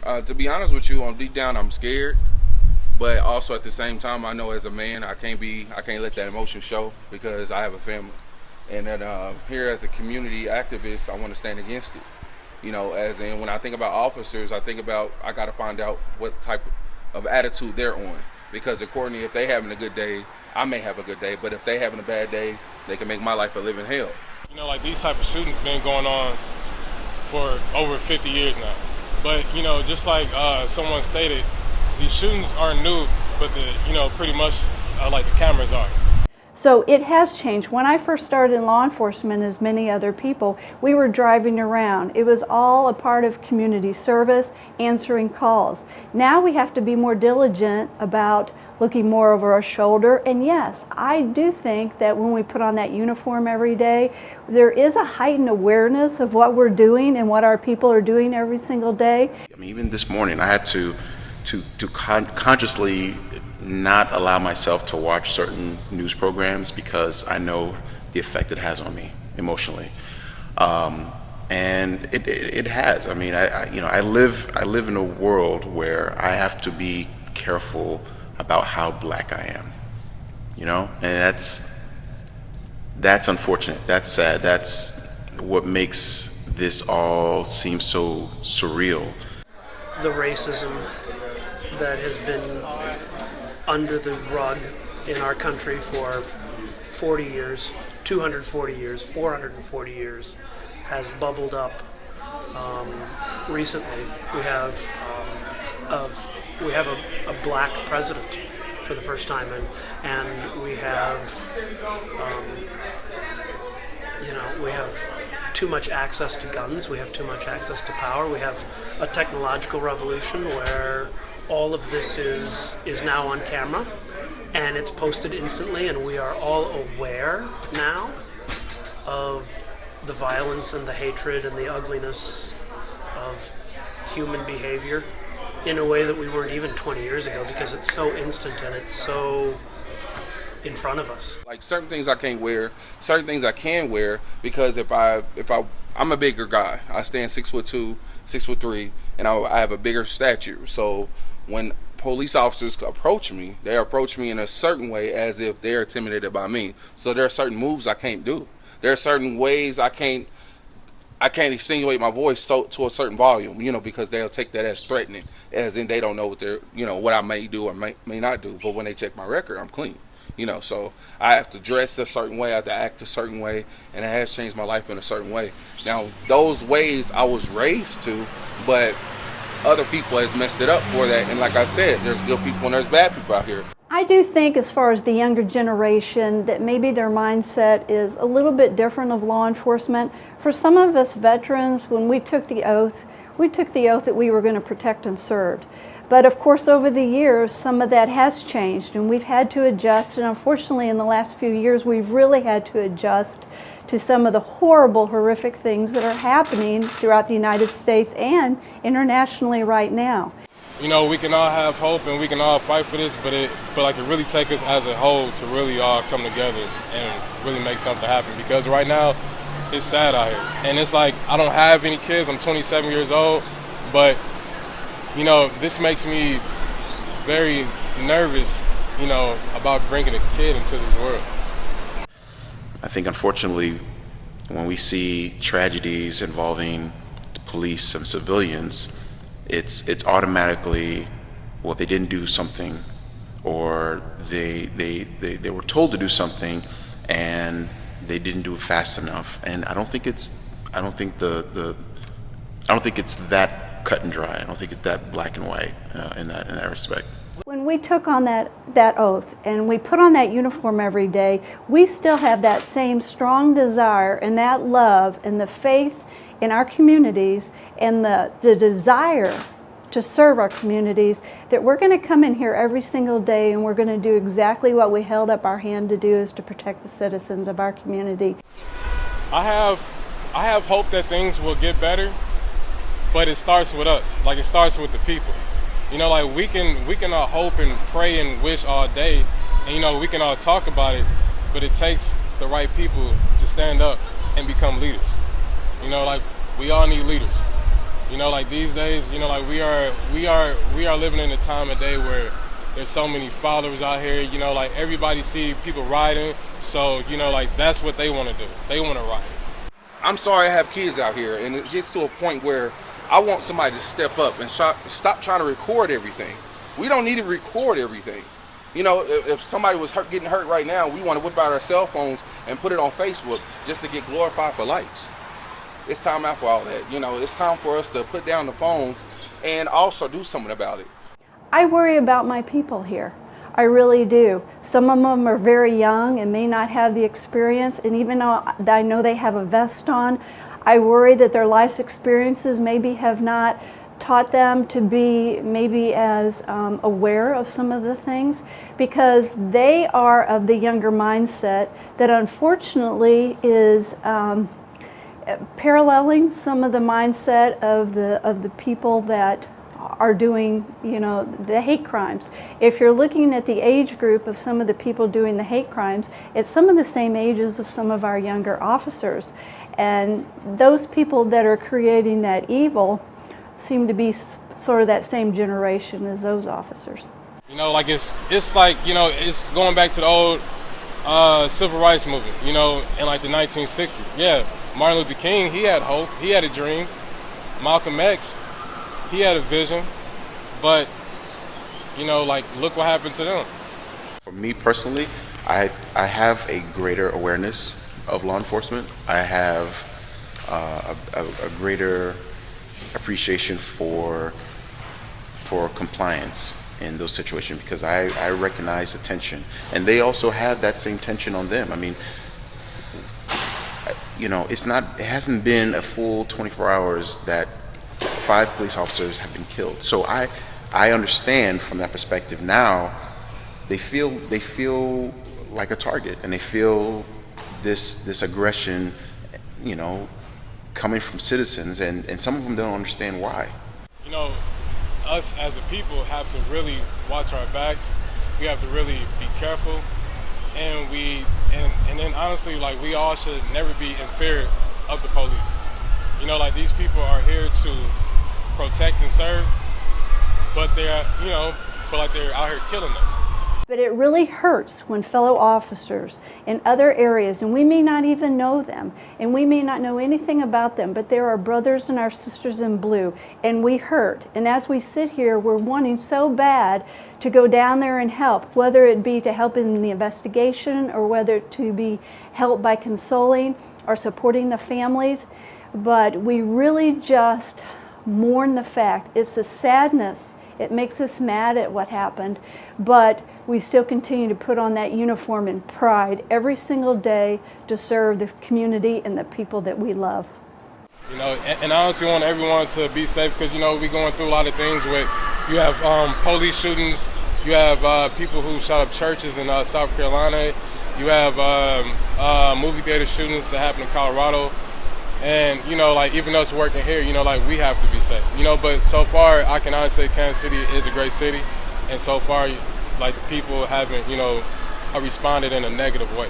To be honest with you, on deep down, I'm scared, but also at the same time, I know as a man, I can't let that emotion show because I have a family, and that here as a community activist, I want to stand against it. You know, as in when I think about officers, I got to find out what type of attitude they're on, because accordingly, if they having a good day, I may have a good day, but if they having a bad day, they can make my life a living hell. You know, like these type of shootings been going on for over 50 years now. But, you know, just like someone stated, these shootings aren't new, but pretty much like the cameras are. So it has changed. When I first started in law enforcement, as many other people, we were driving around. It was all a part of community service, answering calls. Now we have to be more diligent about looking more over our shoulder. And yes, I do think that when we put on that uniform every day, there is a heightened awareness of what we're doing and what our people are doing every single day. I mean, even this morning, I had to consciously not allow myself to watch certain news programs because I know the effect it has on me emotionally, and it has. I mean, I live in a world where I have to be careful about how black I am, you know, and that's unfortunate. That's sad. That's what makes this all seem so surreal. The racism that has been under the rug in our country for 40 years, 240 years, 440 years, has bubbled up recently. We have a black president for the first time, and we have we have too much access to guns. We have too much access to power. We have a technological revolution where all of this is now on camera, and it's posted instantly, and we are all aware now of the violence and the hatred and the ugliness of human behavior in a way that we weren't even 20 years ago, because it's so instant and it's so in front of us. Like certain things I can't wear, certain things I can wear, because I'm a bigger guy. I stand 6'2", 6'3", and I have a bigger stature. So when police officers approach me, they approach me in a certain way as if they're intimidated by me. So there are certain moves I can't do. There are certain ways I can't extenuate my voice to a certain volume, you know, because they'll take that as threatening, as in they don't know what I may do or may not do. But when they check my record, I'm clean, you know. So I have to dress a certain way, I have to act a certain way, and it has changed my life in a certain way. Now, those ways I was raised to, but other people has messed it up for that. And like I said, there's good people and there's bad people out here. I do think, as far as the younger generation, that maybe their mindset is a little bit different of law enforcement. For some of us veterans, when we took the oath that we were going to protect and serve. But of course, over the years, some of that has changed, and we've had to adjust. And unfortunately, in the last few years, we've really had to adjust to some of the horrible, horrific things that are happening throughout the United States and internationally right now. You know, we can all have hope and we can all fight for this, but it really takes us as a whole to really all come together and really make something happen. Because right now, it's sad out here. And it's like, I don't have any kids, I'm 27 years old, but, you know, this makes me very nervous, you know, about bringing a kid into this world. I think, unfortunately, when we see tragedies involving the police and civilians, it's automatically, well, they didn't do something, or they were told to do something and they didn't do it fast enough. And I don't think it's that cut and dry. I don't think it's that black and white in that respect. When we took on that oath and we put on that uniform every day, we still have that same strong desire and that love and the faith in our communities and the desire to serve our communities, that we're going to come in here every single day and we're going to do exactly what we held up our hand to do, is to protect the citizens of our community. I have hope that things will get better, but it starts with us. Like, it starts with the people. You know, like we can all hope and pray and wish all day, and you know, we can all talk about it, but it takes the right people to stand up and become leaders. You know, like, we all need leaders. You know, like these days, you know, like we are living in a time of day where there's so many followers out here. You know, like everybody see people riding, so you know, like that's what they want to do. They want to ride. I'm sorry I have kids out here, and it gets to a point where I want somebody to step up and stop trying to record everything. We don't need to record everything. You know, if somebody was getting hurt right now, we want to whip out our cell phones and put it on Facebook just to get glorified for likes. It's time out for all that. You know, it's time for us to put down the phones and also do something about it. I worry about my people here. I really do. Some of them are very young and may not have the experience, and even though I know they have a vest on, I worry that their life's experiences maybe have not taught them to be maybe as aware of some of the things, because they are of the younger mindset that unfortunately is paralleling some of the mindset of the people that are doing, you know, the hate crimes. If you're looking at the age group of some of the people doing the hate crimes, it's some of the same ages of some of our younger officers. And those people that are creating that evil seem to be sort of that same generation as those officers. You know, like it's like, you know, it's going back to the old civil rights movement, you know, in like the 1960s. Yeah, Martin Luther King, he had hope, he had a dream. Malcolm X, he had a vision, but, you know, like, look what happened to them. For me personally, I have a greater awareness of law enforcement. I have a greater appreciation for compliance in those situations, because I recognize the tension, and they also have that same tension on them. I mean, you know, it hasn't been a full 24 hours that 5 police officers have been killed. So I understand from that perspective now. They feel like a target, and they feel this aggression, you know, coming from citizens, and some of them don't understand why. You know, us as a people have to really watch our backs. We have to really be careful, and then honestly, like, we all should never be in fear of the police. You know, like, these people are here to protect and serve, but they're out here killing us. But it really hurts when fellow officers in other areas, and we may not even know them, and we may not know anything about them, but there are brothers and our sisters in blue, and we hurt. And as we sit here, we're wanting so bad to go down there and help, whether it be to help in the investigation or whether to be helped by consoling or supporting the families. But we really just mourn the fact. It's a sadness. It makes us mad at what happened, but we still continue to put on that uniform in pride every single day to serve the community and the people that we love. You know, and I honestly want everyone to be safe, because, you know, we're going through a lot of things with, you have police shootings, you have people who shot up churches in South Carolina, you have movie theater shootings that happen in Colorado. And, you know, like, even though it's working here, you know, like, we have to be safe. You know, but so far, I can honestly say Kansas City is a great city. And so far, like, the people haven't, you know, responded in a negative way.